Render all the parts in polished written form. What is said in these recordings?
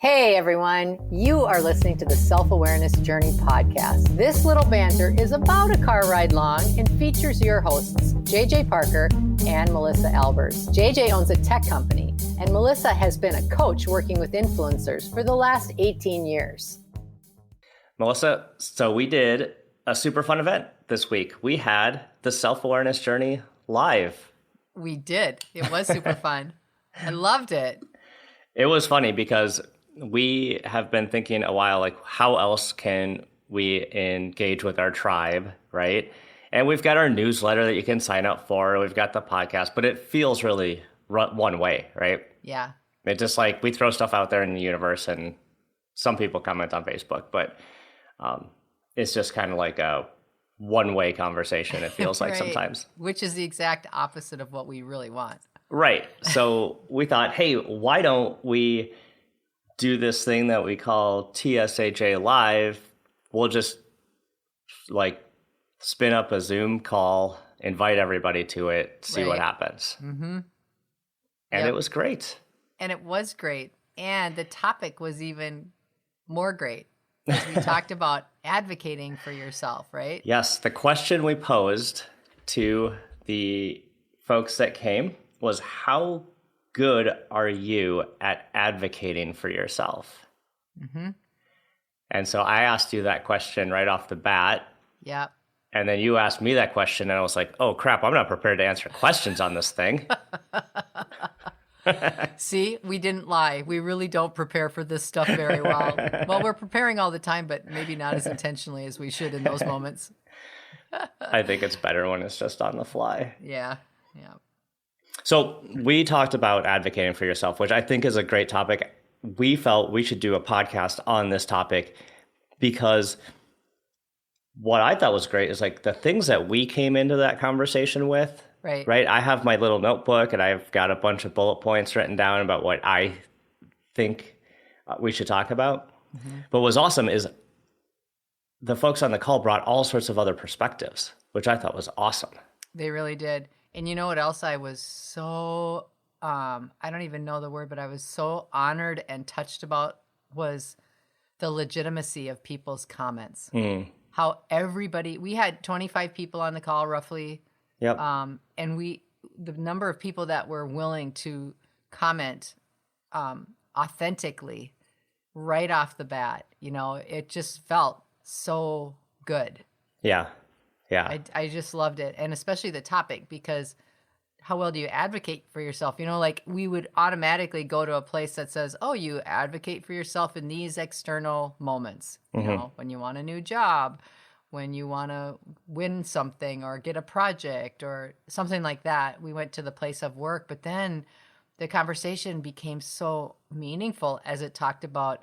Hey everyone, you are listening to the Self-Awareness Journey podcast. This little banter is about a car ride long and features your hosts, JJ Parker and Melissa Albers. JJ owns a tech company and Melissa has been a coach working with influencers for the last 18 years. Melissa, so we did a super fun event this week. We had the Self-Awareness Journey live. We did. It was super fun. I loved it. It was funny because we have been thinking a while, like, how else can we engage with our tribe, right? And we've got our newsletter that you can sign up for. We've got the podcast, but it feels really one way, right? Yeah. It's just like we throw stuff out there in the universe and some people comment on Facebook, but it's just kind of like a one-way conversation, it feels like Right. sometimes. Which is the exact opposite of what we really want. Right. So we thought, hey, why don't we do this thing that we call TSAJ Live? We'll just like spin up a Zoom call, invite everybody to it, see what happens. Mm-hmm. And it was great. And it was great. And the topic was even more great. As we talked about advocating for yourself, right? Yes. The question we posed to the folks that came was, how good are you at advocating for yourself? Mm-hmm. And so I asked you that question right off the bat. Yep. And then you asked me that question, and I was like, oh, crap, I'm not prepared to answer questions on this thing. See, we didn't lie. We really don't prepare for this stuff very well. Well, we're preparing all the time, but maybe not as intentionally as we should in those moments. I think it's better when it's just on the fly. Yeah. Yeah. So we talked about advocating for yourself, which I think is a great topic. We felt we should do a podcast on this topic because what I thought was great is like the things that we came into that conversation with. Right. I have my little notebook and I've got a bunch of bullet points written down about what I think we should talk about. Mm-hmm. But what's awesome is the folks on the call brought all sorts of other perspectives, which I thought was awesome. They really did. And you know what else I was so, I don't even know the word, but I was so honored and touched about was the legitimacy of people's comments. Mm. How everybody, we had 25 people on the call roughly. Yep. And the number of people that were willing to comment authentically right off the bat, you know, it just felt so good. Yeah. Yeah. I just loved it. And especially the topic, because how well do you advocate for yourself? You know, like we would automatically go to a place that says, oh, you advocate for yourself in these external moments, you know, when you want a new job, when you want to win something or get a project or something like that. We went to the place of work, but then the conversation became so meaningful as it talked about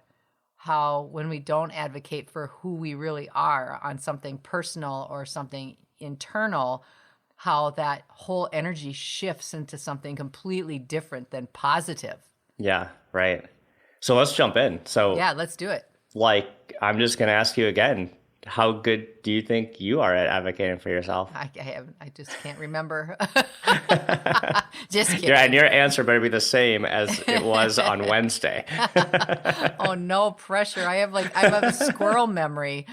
how when we don't advocate for who we really are on something personal or something internal, how that whole energy shifts into something completely different than positive. Yeah, right. So let's jump in. So yeah, let's do it. Like, I'm just going to ask you again, how good do you think you are at advocating for yourself? I just can't remember. Just kidding. Yeah, and your answer better be the same as it was on Wednesday. Oh, no pressure. I have a squirrel memory.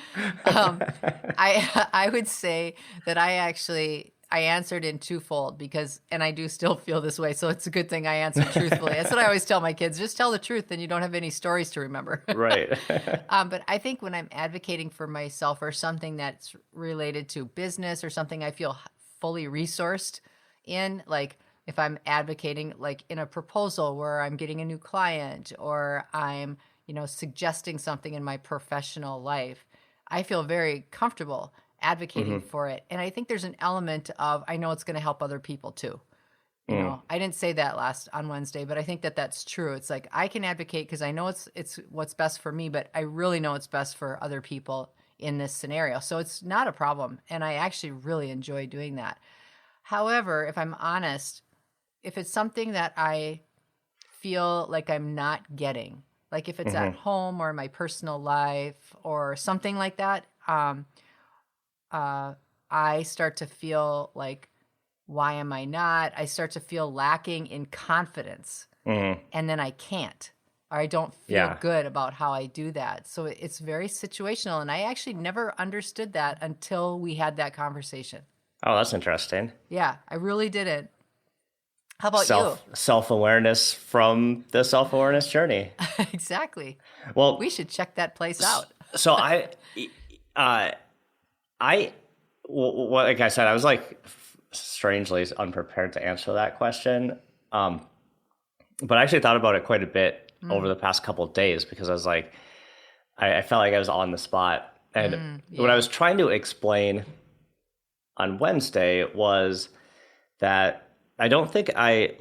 I would say that I answered in twofold because, and I do still feel this way, so it's a good thing I answered truthfully. That's what I always tell my kids, just tell the truth and you don't have any stories to remember. Right. But I think when I'm advocating for myself or something that's related to business or something I feel fully resourced in, like if I'm advocating like in a proposal where I'm getting a new client or I'm, you know, suggesting something in my professional life, I feel very comfortable advocating for it. And I think there's an element of, I know it's going to help other people too. You know, I didn't say that on Wednesday, but I think that that's true. It's like, I can advocate because I know it's what's best for me, but I really know it's best for other people in this scenario. So it's not a problem. And I actually really enjoy doing that. However, if I'm honest, if it's something that I feel like I'm not getting, like if it's at home or my personal life or something like that, I start to feel like, why am I not? I start to feel lacking in confidence. And then I can't. or I don't feel Yeah. good about how I do that. So it's very situational. And I actually never understood that until we had that conversation. Oh, that's interesting. Yeah, I really didn't. How about you? Self-awareness from the self-awareness journey. Exactly. Well, We should check that place out. so uh, like I said, I was like strangely unprepared to answer that question. But I actually thought about it quite a bit over the past couple of days because I was like, I felt like I was on the spot. And what I was trying to explain on Wednesday was that I don't think I'm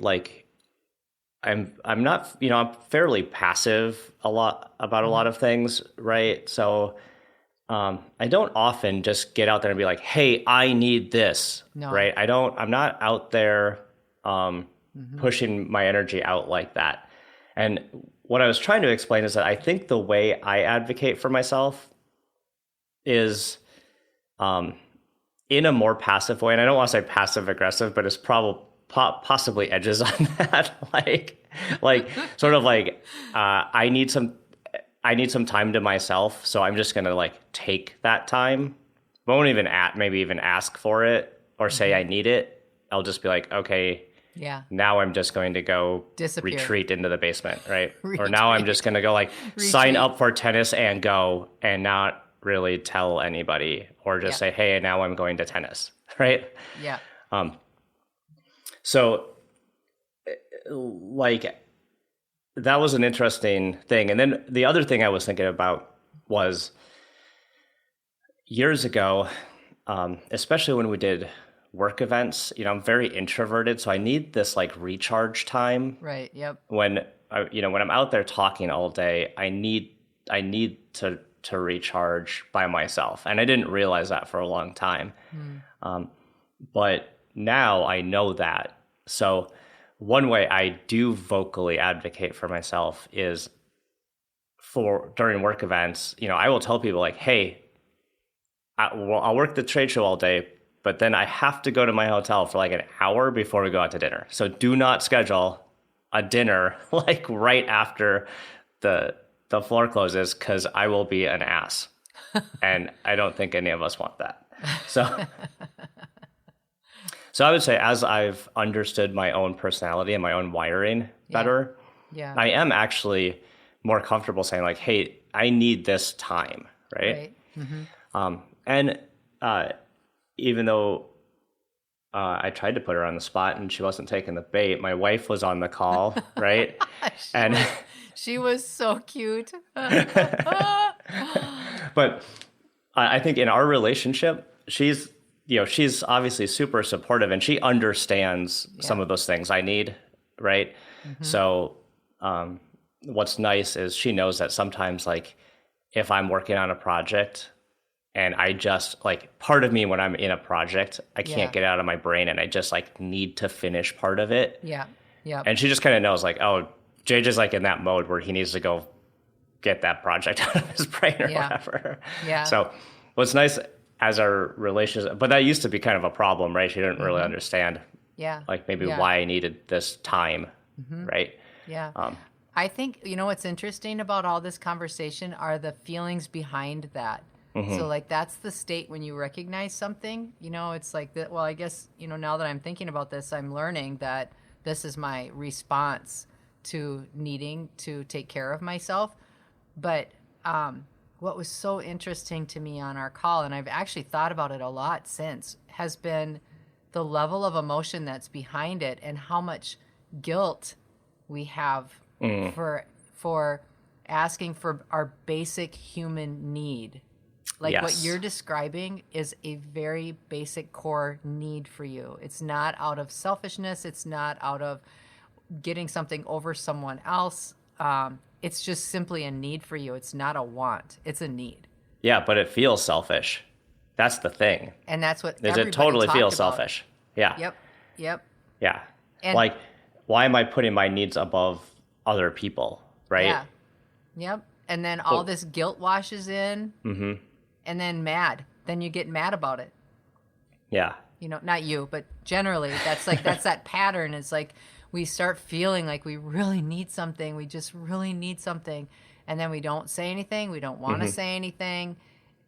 not, I'm fairly passive about a lot of things, right? So I don't often just get out there and be like, hey, I need this, No. right? I'm not out there pushing my energy out like that. And what I was trying to explain is that I think the way I advocate for myself is in a more passive way. And I don't want to say passive aggressive, but it's possibly edges on that. like sort of like I need some time to myself. So I'm just going to like take that time. I won't even maybe even ask for it or say I need it. I'll just be like, okay, Yeah. now I'm just going to go Disappear. retreat into the basement, right? Or now I'm just going to go like sign up for tennis and go and not really tell anybody or just say, hey, now I'm going to tennis, right? Yeah. So like that was an interesting thing. And then the other thing I was thinking about was years ago, especially when we did work events, I'm very introverted. So I need this like recharge time. Right. Yep. When I'm out there talking all day, I need to recharge by myself. And I didn't realize that for a long time. But now I know that. So one way I do vocally advocate for myself is during work events, I will tell people like, hey, I'll work the trade show all day, but then I have to go to my hotel for like an hour before we go out to dinner. So do not schedule a dinner like right after the floor closes because I will be an ass. And I don't think any of us want that. So I would say as I've understood my own personality and my own wiring better, I am actually more comfortable saying like, hey, I need this time, right? And even though I tried to put her on the spot and she wasn't taking the bait, my wife was on the call, right? She was so cute. But I think in our relationship, she's obviously super supportive and she understands some of those things I need, right? So what's nice is she knows that sometimes like if I'm working on a project and I just like part of me when I'm in a project, I can't get out of my brain and I just like need to finish part of it. Yeah. Yeah. And she just kind of knows like, oh, JJ's like in that mode where he needs to go get that project out of his brain or whatever. Yeah. So what's nice as our relationship, but that used to be kind of a problem, right? She didn't really understand like maybe why I needed this time, right? Yeah. I think, what's interesting about all this conversation are the feelings behind that. So like that's the state when you recognize something, it's like that. Well, I guess, now that I'm thinking about this, I'm learning that this is my response to needing to take care of myself. But what was so interesting to me on our call, and I've actually thought about it a lot since, has been the level of emotion that's behind it and how much guilt we have for asking for our basic human need. Like what you're describing is a very basic core need for you. It's not out of selfishness. It's not out of getting something over someone else. It's just simply a need for you. It's not a want. It's a need. Yeah, but it feels selfish. That's the thing. And that's what it totally feels selfish. Yeah. Yep. Yeah. And like, why am I putting my needs above other people, right? Yeah. Yep. And then all this guilt washes in. And then then you get mad about it. Yeah. Not you, but generally that's that pattern. It's like we start feeling like we really need something. We just really need something. And then we don't say anything. We don't want to say anything.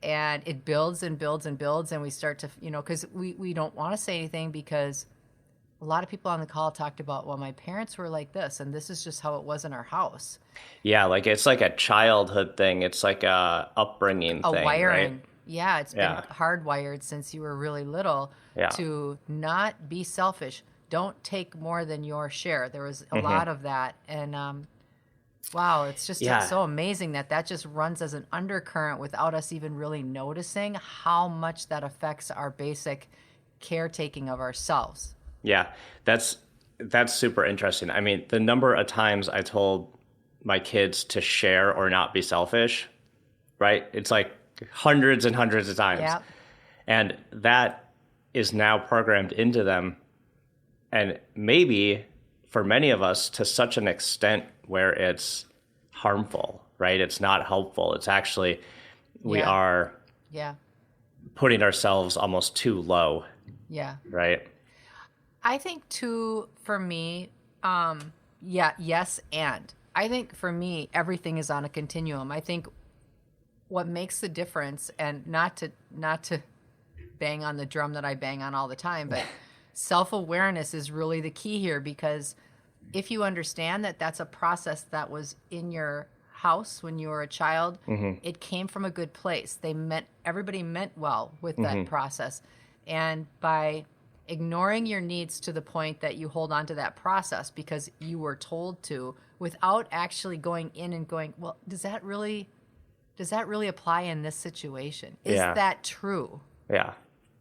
And it builds and builds and builds. And we start to, because we don't want to say anything because a lot of people on the call talked about, well, my parents were like this, and this is just how it was in our house. Yeah, like it's like a childhood thing. It's like a upbringing A thing, wiring. right? Yeah, it's been Yeah. hardwired since you were really little Yeah. to not be selfish. Don't take more than your share. There was a lot of that. And wow, it's just Yeah. so amazing that just runs as an undercurrent without us even really noticing how much that affects our basic caretaking of ourselves. Yeah, that's super interesting. I mean, the number of times I told my kids to share or not be selfish, right? It's like hundreds and hundreds of times. Yeah. And that is now programmed into them. And maybe for many of us to such an extent where it's harmful, right? It's not helpful. It's actually, we Yeah. are Yeah. putting ourselves almost too low, Yeah. right? I think too, for me, yes, and I think for me, everything is on a continuum. I think what makes the difference, and not to bang on the drum that I bang on all the time, but self-awareness is really the key here, because if you understand that that's a process that was in your house when you were a child, it came from a good place. Everybody meant well with that process. And by ignoring your needs to the point that you hold on to that process because you were told to, without actually going in and going, well, does that really apply in this situation? Is Yeah. that true? Yeah.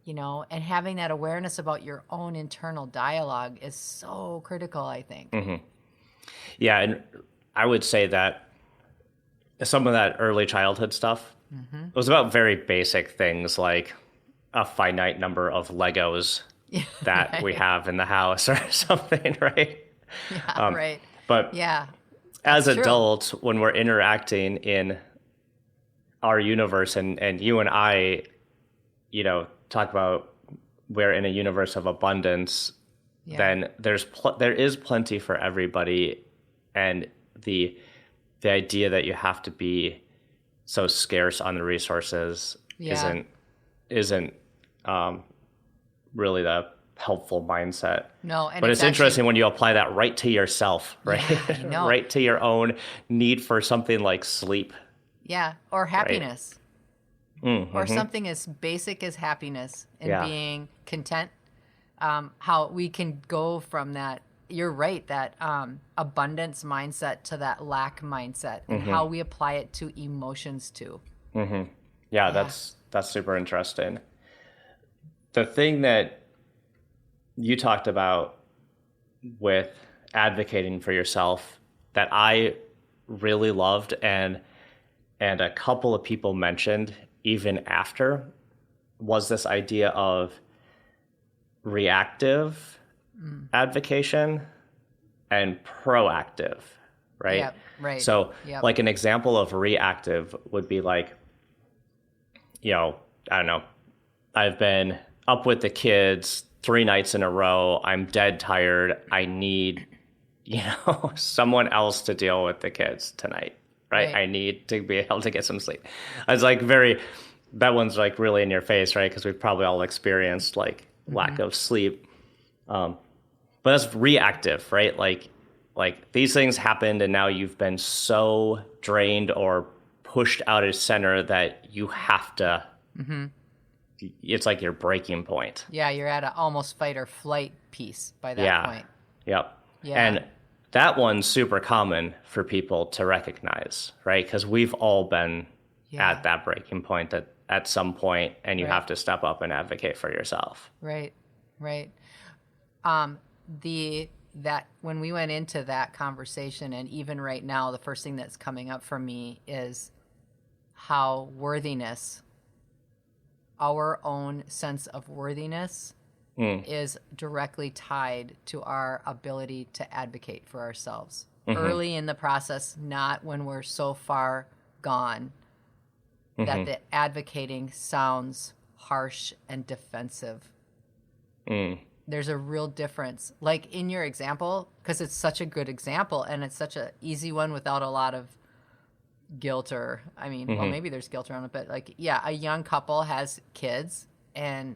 And having that awareness about your own internal dialogue is so critical, I think. Yeah, and I would say that some of that early childhood stuff was about very basic things like a finite number of Legos that we have in the house or something, right? Yeah, right. But Yeah, as true. adults, when we're interacting in our universe, and you and I, talk about we're in a universe of abundance, Yeah. then there is plenty for everybody, and the idea that you have to be so scarce on the resources Yeah. isn't really the helpful mindset. No, and But it's actually- interesting when you apply that right to yourself, right? Yeah, I know. Right to your own need for something like sleep. Yeah, or happiness. Mm-hmm. Or something as basic as happiness and Yeah. being content. How we can go from that, you're right, that abundance mindset to that lack mindset, and how we apply it to emotions too. Yeah, that's super interesting. The thing that you talked about with advocating for yourself that I really loved, and a couple of people mentioned even after, was this idea of reactive advocation and proactive, right? Yep, right. So Yep. like an example of reactive would be like, I don't know, I've been up with the kids 3 nights in a row. I'm dead tired. I need, someone else to deal with the kids tonight, right? Right. I need to be able to get some sleep. It's like that one's like really in your face, right? Because we've probably all experienced like lack of sleep. But that's reactive, right? Like these things happened and now you've been so drained or pushed out of center that you have to, it's like your breaking point. Yeah, you're at an almost fight or flight piece by that point. Yep. Yeah. And that one's super common for people to recognize, right? Because we've all been Yeah. at that breaking point at some point, and you Right. have to step up and advocate for yourself. Right. That when we went into that conversation, and even right now, the first thing that's coming up for me is how worthiness, our own sense of worthiness, is directly tied to our ability to advocate for ourselves early in the process, not when we're so far gone that the advocating sounds harsh and defensive. there's a real difference. Like in your example, because it's such a good example and it's such an easy one without a lot of guilt or, I mean, well, maybe there's guilt around it, but like, yeah, a young couple has kids and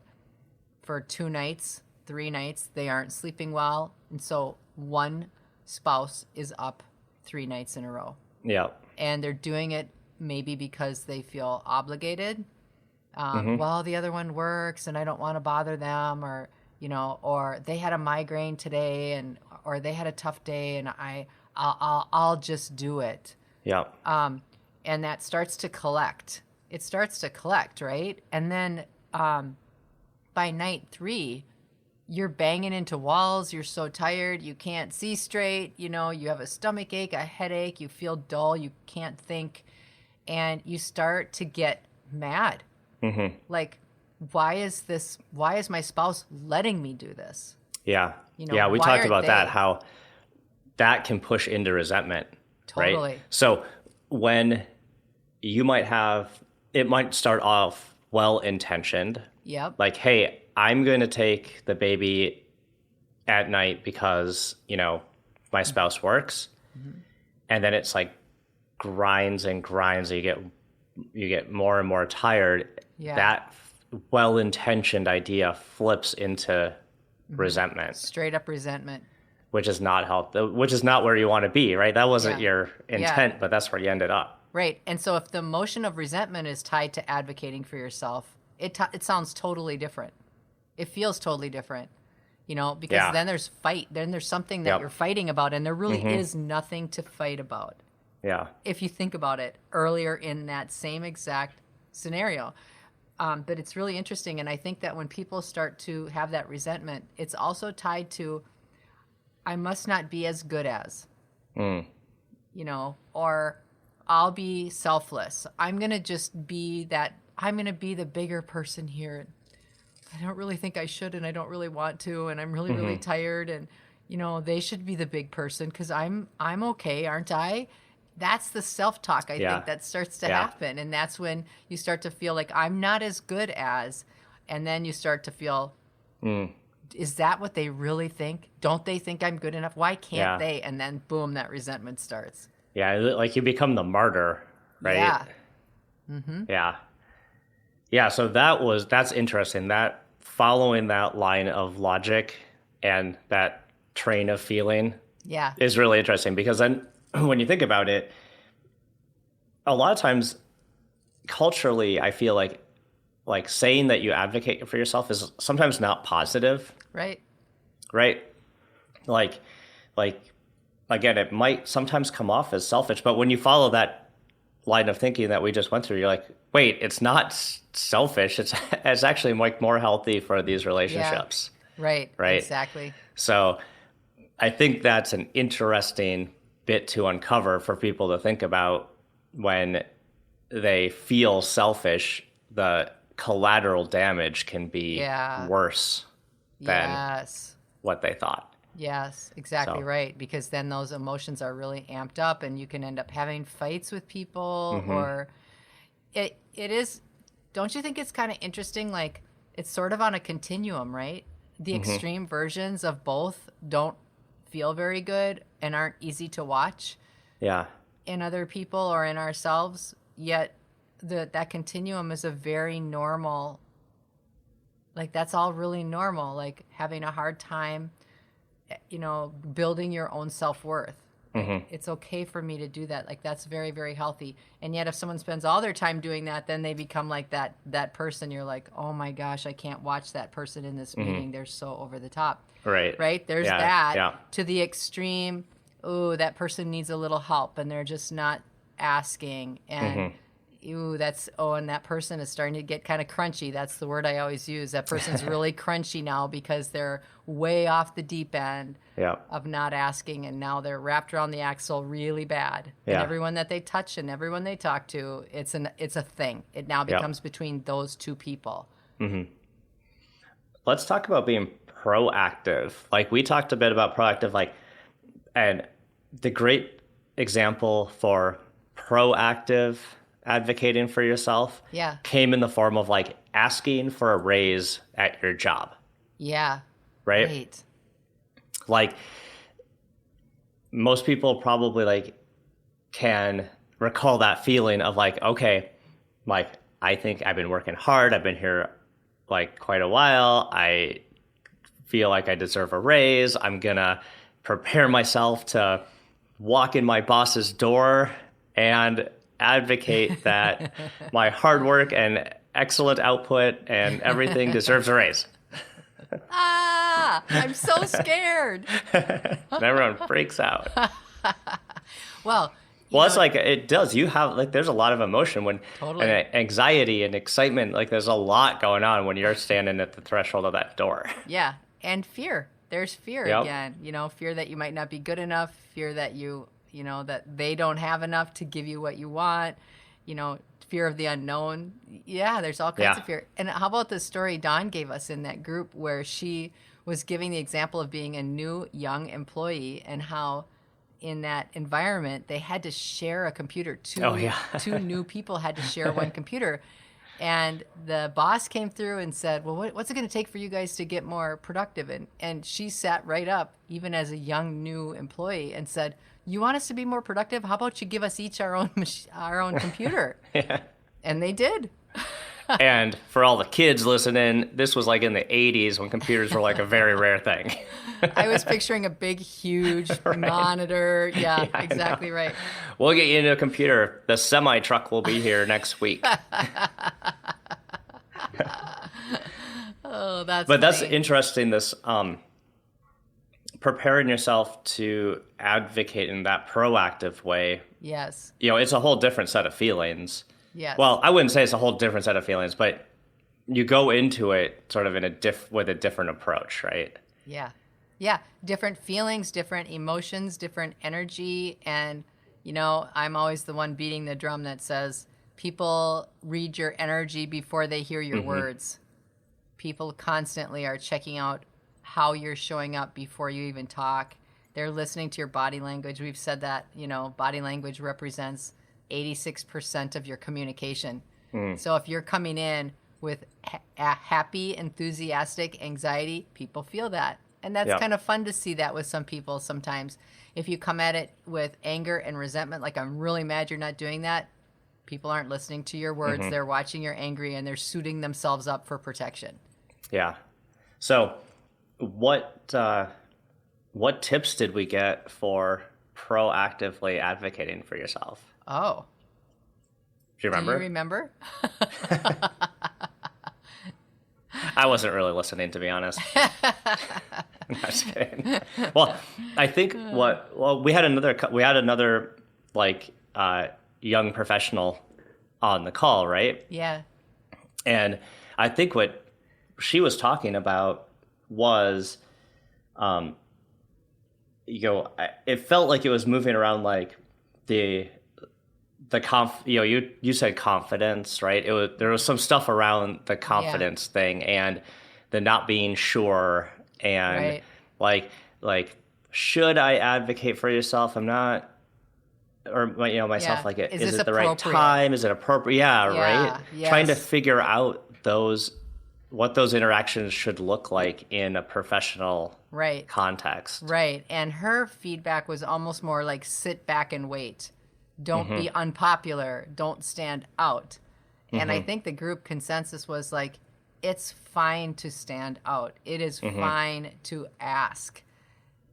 for 2 nights, 3 nights, they aren't sleeping well. And so one spouse is up 3 nights in a row. Yeah. And they're doing it maybe because they feel obligated. Well, the other one works and I don't want to bother them, or, or they had a migraine today or they had a tough day and I'll just do it. Yeah. And that starts to collect. It starts to collect, right? And then by night 3, you're banging into walls. You're so tired. You can't see straight. You have a stomach ache, a headache. You feel dull. You can't think. And you start to get mad. Mm-hmm. Like, why is my spouse letting me do this? Yeah. We talked about that, how that can push into resentment. Totally. Right? So when you it might start off well-intentioned. Yep. Like, hey, I'm going to take the baby at night because, my spouse works. Mm-hmm. And then it's like grinds and grinds. You get more and more tired. Yeah. That well-intentioned idea flips into resentment. Straight up resentment. Which is not where you want to be, right? That wasn't your intent, but that's where you ended up. Right. And so if the emotion of resentment is tied to advocating for yourself, it sounds totally different. It feels totally different, because then there's fight. Then there's something that you're fighting about, and there really is nothing to fight about. Yeah. If you think about it earlier in that same exact scenario. But it's really interesting. And I think that when people start to have that resentment, it's also tied to, I must not be as good as, or I'll be selfless. I'm going to just be I'm going to be the bigger person here. I don't really think I should, and I don't really want to, and I'm really, really tired. And, they should be the big person because I'm okay, aren't I? That's the self-talk, I think, that starts to happen. And that's when you start to feel like I'm not as good as, and then you start to feel, is that what they really think? Don't they think I'm good enough? Why can't they? And then, boom, that resentment starts. Yeah, like you become the martyr, right? Yeah. Mm-hmm. Yeah. Yeah, so that's interesting. That following that line of logic and that train of feeling is really interesting, because then when you think about it, a lot of times culturally, I feel like saying that you advocate for yourself is sometimes not positive. Right. Right. Like again, it might sometimes come off as selfish, but when you follow that line of thinking that we just went through, you're like, wait, it's not selfish. It's actually like more healthy for these relationships. Yeah. Right. Right. Exactly. So I think that's an interesting bit to uncover for people to think about when they feel selfish. The collateral damage can be worse than what they thought. Yes, exactly right. Because then those emotions are really amped up and you can end up having fights with people or it is, don't you think it's kind of interesting? Like it's sort of on a continuum, right? The extreme versions of both don't feel very good and aren't easy to watch in other people or in ourselves, yet that continuum is a very normal, like that's all really normal, like having a hard time, building your own self-worth. It's okay for me to do that. Like that's very, very healthy. And yet if someone spends all their time doing that, then they become like that person. You're like, oh my gosh, I can't watch that person in this meeting. They're so over the top. Right. There's that to the extreme. Oh, that person needs a little help and they're just not asking. And and that person is starting to get kind of crunchy. That's the word I always use. That person's really crunchy now because they're way off the deep end of not asking, and now they're wrapped around the axle really bad. And everyone that they touch and everyone they talk to, it's a thing. It now becomes between those two people. Let's talk about being proactive. Like we talked a bit about proactive, and the great example for proactive advocating for yourself came in the form of asking for a raise at your job. right? Right. Like most people probably like can recall that feeling of like, okay, like I think I've been working hard. I've been here like quite a while. I feel like I deserve a raise. I'm gonna prepare myself to walk in my boss's door and advocate that my hard work and excellent output and everything deserves a raise. Ah, I'm so scared. And everyone freaks out. Well, Well, it's like it does. You have like there's a lot of emotion when Totally. and anxiety and excitement. Like there's a lot going on when you're standing at the threshold of that door. yeah, and fear. There's fear Yep. again. Fear that you might not be good enough. Fear that that they don't have enough to give you what you want. Fear of the unknown. Yeah, there's all kinds Yeah. of fear. And how about the story Dawn gave us in that group where she was giving the example of being a new young employee and how in that environment they had to share a computer. Oh, yeah. Two new people had to share one computer. And the boss came through and said, well, what's it going to take for you guys to get more productive? And she sat right up, even as a young new employee, and said, you want us to be more productive? How about you give us each our own computer? Yeah. And they did. And for all the kids listening, this was like in the 80s when computers were like a very rare thing. I was picturing a big, huge monitor. Yeah, I exactly know. right. We'll get you into a computer. The semi truck will be here next week. Oh, that's But that's funny. interesting. This preparing yourself to advocate in that proactive way. Yes. It's a whole different set of feelings. Yes. Well, I wouldn't say it's a whole different set of feelings, but you go into it sort of in with a different approach, right? Yeah. Yeah. Different feelings, different emotions, different energy. And, I'm always the one beating the drum that says people read your energy before they hear your words. People constantly are checking out how you're showing up before you even talk. They're listening to your body language. We've said that, body language represents 86% of your communication. So if you're coming in with happy, enthusiastic anxiety, people feel that. And that's Yep. kind of fun to see that with some people sometimes. If you come at it with anger and resentment, like I'm really mad you're not doing that, people aren't listening to your words. They're watching you're angry and they're suiting themselves up for protection. Yeah. So what tips did we get for proactively advocating for yourself? Oh, Do you remember? do you remember? I wasn't really listening, to be honest. I'm just kidding. Well, I think we had another like young professional on the call, right? Yeah. And I think what she was talking about was, it felt like it was moving around like you said confidence, right? There was some stuff around the confidence thing and the not being sure and Right. like should I advocate for yourself? I'm not, or myself. Yeah. Like, Is is this it the right appropriate? time? Is it appropriate? Yeah, Yeah, right. yes. Trying to figure out what those interactions should look like in a professional Right. context. Right. And her feedback was almost more like sit back and wait. Don't be unpopular. Don't stand out. And I think the group consensus was like, it's fine to stand out. It is fine to ask.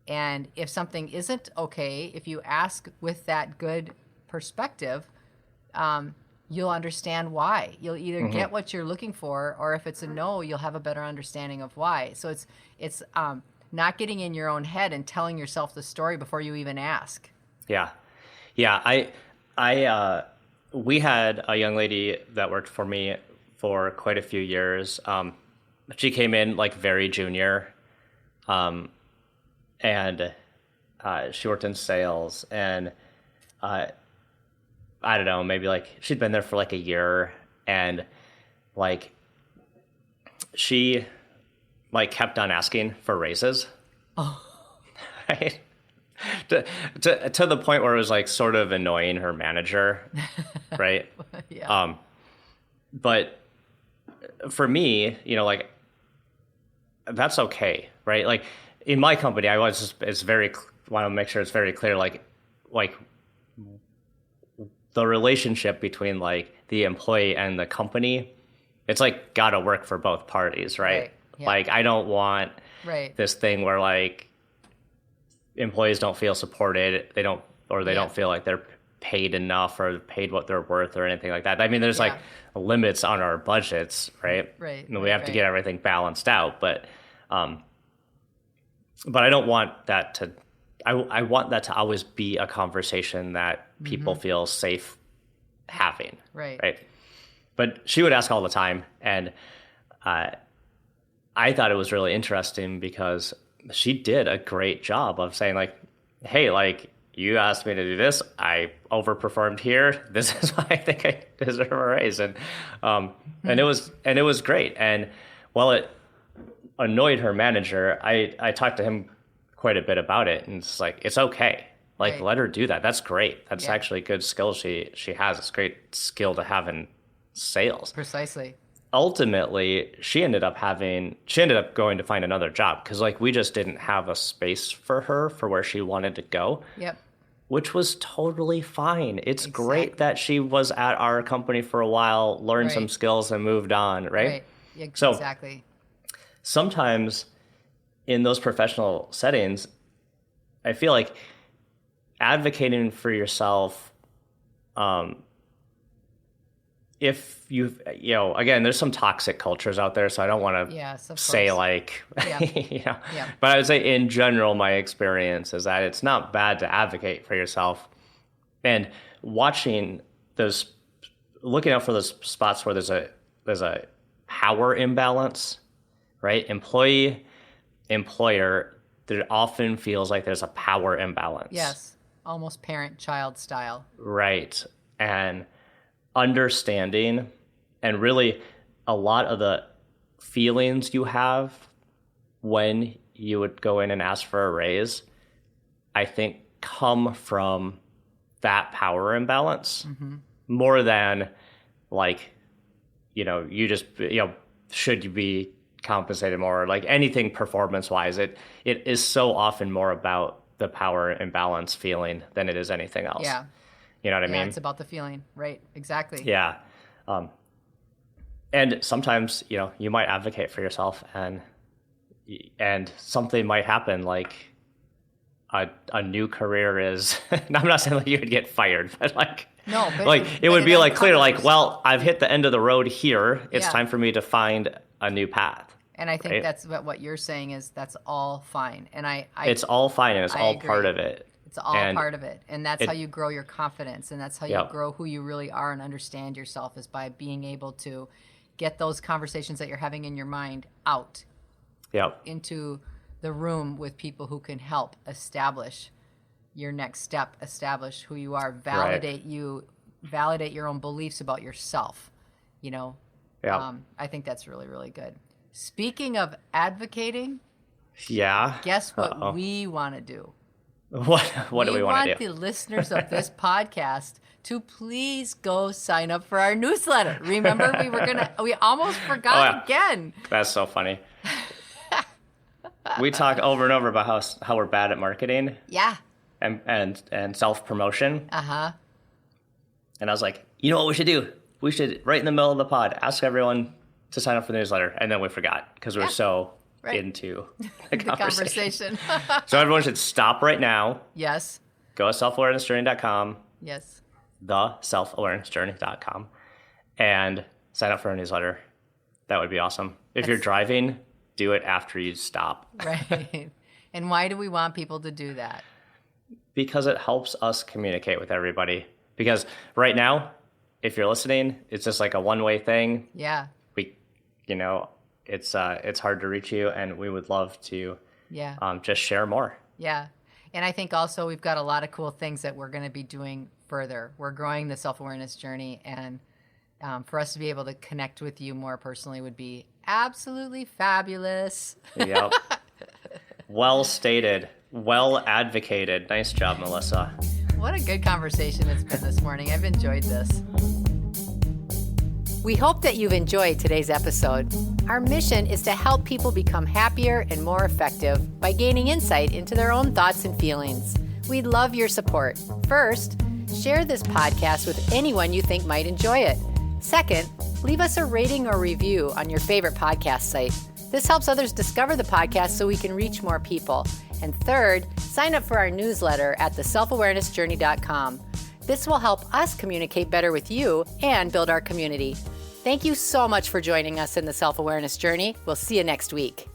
And if something isn't okay, if you ask with that good perspective, you'll understand why. You'll either get what you're looking for, or if it's a no, you'll have a better understanding of why. So it's not getting in your own head and telling yourself the story before you even ask. Yeah. Yeah. We had a young lady that worked for me for quite a few years. She came in like very junior, and she worked in sales, and I don't know, maybe like she'd been there for like a year, and like she like kept on asking for raises. Oh. Right? To the point where it was like sort of annoying her manager, right? Yeah. But for me, like that's okay, right? Like in my company, I was just, want to make sure it's very clear, like the relationship between like the employee and the company, it's like got to work for both parties, right? Yeah. Like I don't want this thing where like employees don't feel supported, they don't feel like they're paid enough or paid what they're worth or anything like that. I mean, there's like limits on our budgets, right? Right. And we have to get everything balanced out, but I don't want that to. I want that to always be a conversation that people feel safe having, right? But she would ask all the time, and I thought it was really interesting because she did a great job of saying like, "Hey, like you asked me to do this, I overperformed here. This is why I think I deserve a raise," and it was great. And while it annoyed her manager, I talked to him quite a bit about it, and it's like, it's okay. Like, let her do that. That's great. That's actually a good skill she has. It's a great skill to have in sales. Precisely. Ultimately, she ended up going to find another job because like we just didn't have a space for her for where she wanted to go. Yep. Which was totally fine. It's great that she was at our company for a while, learned some skills and moved on, right? Yeah, so exactly. Sometimes in those professional settings, I feel like advocating for yourself, if again, there's some toxic cultures out there, so I don't want to say like, but I would say in general, my experience is that it's not bad to advocate for yourself, and looking out for those spots where there's a power imbalance, right? Employee, employer, there often feels like there's a power imbalance. Yes. Almost parent-child style. Right. And understanding, and really a lot of the feelings you have when you would go in and ask for a raise, I think come from that power imbalance more than like, you just, should you be compensated more, like anything performance wise, it is so often more about the power imbalance feeling than it is anything else. Yeah. You know what I mean? It's about the feeling, right? Exactly. Yeah. And sometimes, you might advocate for yourself and something might happen, like a new career is, I'm not saying like you would get fired, but like, no, but like it would be like clear, like, well, I've hit the end of the road here. It's time for me to find a new path. And I think that's what you're saying is that's all fine. And it's all fine, and it's all agree. Part of it. It's all part of it. And that's how you grow your confidence, and that's how you grow who you really are and understand yourself, is by being able to get those conversations that you're having in your mind out into the room with people who can help establish your next step, establish who you are, validate your own beliefs about yourself. I think that's really, really good. Speaking of advocating, guess what we want to do? What do we want to do? We want the listeners of this podcast to please go sign up for our newsletter. Remember, we almost forgot again. That's so funny. We talk over and over about how we're bad at marketing. Yeah. And self-promotion. Uh-huh. And I was like, you know what we should do? We should, right in the middle of the pod, ask everyone to sign up for the newsletter. And then we forgot because we were so into the conversation. So everyone should stop right now. Yes. Go to selfawarenessjourney.com. Yes. theselfawarenessjourney.com and sign up for a newsletter. That would be awesome. If you're driving, do it after you stop. Right. And why do we want people to do that? Because it helps us communicate with everybody. Because right now, if you're listening, it's just like a one-way thing. Yeah. It's hard to reach you, and we would love to just share more. Yeah. And I think also we've got a lot of cool things that we're going to be doing further. We're growing the self-awareness journey, and for us to be able to connect with you more personally would be absolutely fabulous. Yep. Well stated. Well advocated. Nice job, Melissa. What a good conversation it's been this morning. I've enjoyed this. We hope that you've enjoyed today's episode. Our mission is to help people become happier and more effective by gaining insight into their own thoughts and feelings. We'd love your support. First, share this podcast with anyone you think might enjoy it. Second, leave us a rating or review on your favorite podcast site. This helps others discover the podcast so we can reach more people. And third, sign up for our newsletter at theselfawarenessjourney.com. This will help us communicate better with you and build our community. Thank you so much for joining us in the Self-Awareness Journey. We'll see you next week.